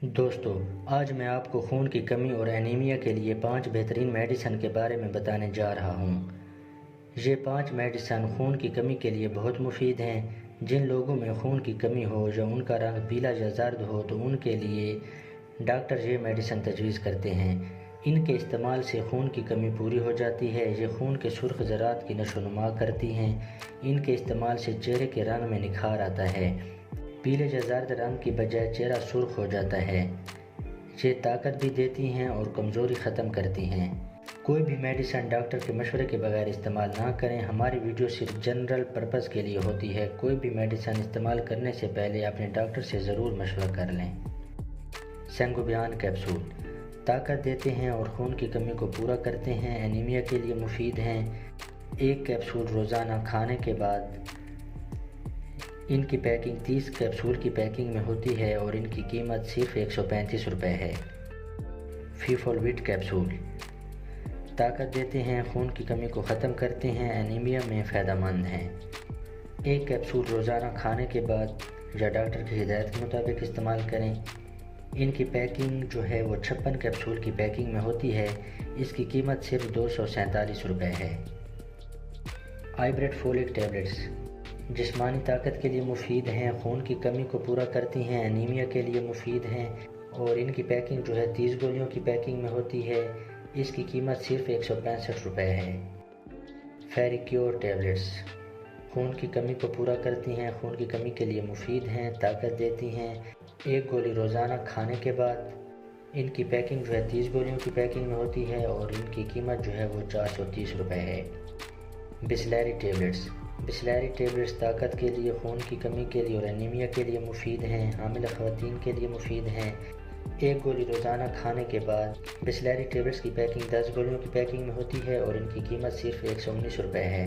دوستو، آج میں آپ کو خون کی کمی اور انیمیا کے لیے 5 بہترین میڈیسن کے بارے میں بتانے جا رہا ہوں۔ یہ 5 میڈیسن خون کی کمی کے لیے بہت مفید ہیں۔ جن لوگوں میں خون کی کمی ہو یا ان کا رنگ پیلا یا زرد ہو تو ان کے لیے ڈاکٹر یہ میڈیسن تجویز کرتے ہیں۔ ان کے استعمال سے خون کی کمی پوری ہو جاتی ہے۔ یہ خون کے سرخ ذرات کی نشو و نما کرتی ہیں۔ ان کے استعمال سے چہرے کے رنگ میں نکھار آتا ہے۔ پیلے یا زرد رنگ کی بجائے چہرہ سرخ ہو جاتا ہے۔ یہ طاقت بھی دیتی ہیں اور کمزوری ختم کرتی ہیں۔ کوئی بھی میڈیسن ڈاکٹر کے مشورے کے بغیر استعمال نہ کریں۔ ہماری ویڈیو صرف جنرل پرپز کے لیے ہوتی ہے۔ کوئی بھی میڈیسن استعمال کرنے سے پہلے اپنے ڈاکٹر سے ضرور مشورہ کر لیں۔ سینگوبیان کیپسول طاقت دیتے ہیں اور خون کی کمی کو پورا کرتے ہیں۔ انیمیا کے لیے مفید ہیں۔ ایک کیپسول روزانہ کھانے کے بعد۔ ان کی پیکنگ 30 کیپسول کی پیکنگ میں ہوتی ہے اور ان کی قیمت صرف 135 روپے ہے۔ فیفولویٹ کیپسول طاقت دیتے ہیں، خون کی کمی کو ختم کرتے ہیں، انیمیا میں فائدہ مند ہیں۔ ایک کیپسول روزانہ کھانے کے بعد یا ڈاکٹر کی ہدایت کے مطابق استعمال کریں۔ ان کی پیکنگ جو ہے وہ 56 کیپسول کی پیکنگ میں ہوتی ہے۔ اس کی قیمت صرف 247 روپے ہے۔ آئیبریٹ فولک ٹیبلٹس جسمانی طاقت کے لیے مفید ہیں، خون کی کمی کو پورا کرتی ہیں، انیمیا کے لیے مفید ہیں اور ان کی پیکنگ جو ہے 30 گولیوں کی پیکنگ میں ہوتی ہے۔ اس کی قیمت صرف 165 روپے ہے۔ فیریکیور ٹیبلٹس خون کی کمی کو پورا کرتی ہیں، خون کی کمی کے لیے مفید ہیں، طاقت دیتی ہیں۔ ایک گولی روزانہ کھانے کے بعد۔ ان کی پیکنگ جو ہے 30 گولیوں کی پیکنگ میں ہوتی ہے اور ان کی قیمت جو ہے وہ 430 روپے ہے۔ بسلیری ٹیبلٹس ٹیبلٹس طاقت کے لیے، خون کی کمی کے لیے اور انیمیا کے لیے مفید ہیں، حامل خواتین کے لیے مفید ہیں۔ ایک گولی روزانہ کھانے کے بعد۔ بسلیری ٹیبلٹس کی پیکنگ 10 گولیوں کی پیکنگ میں ہوتی ہے اور ان کی قیمت صرف 119 روپے ہے۔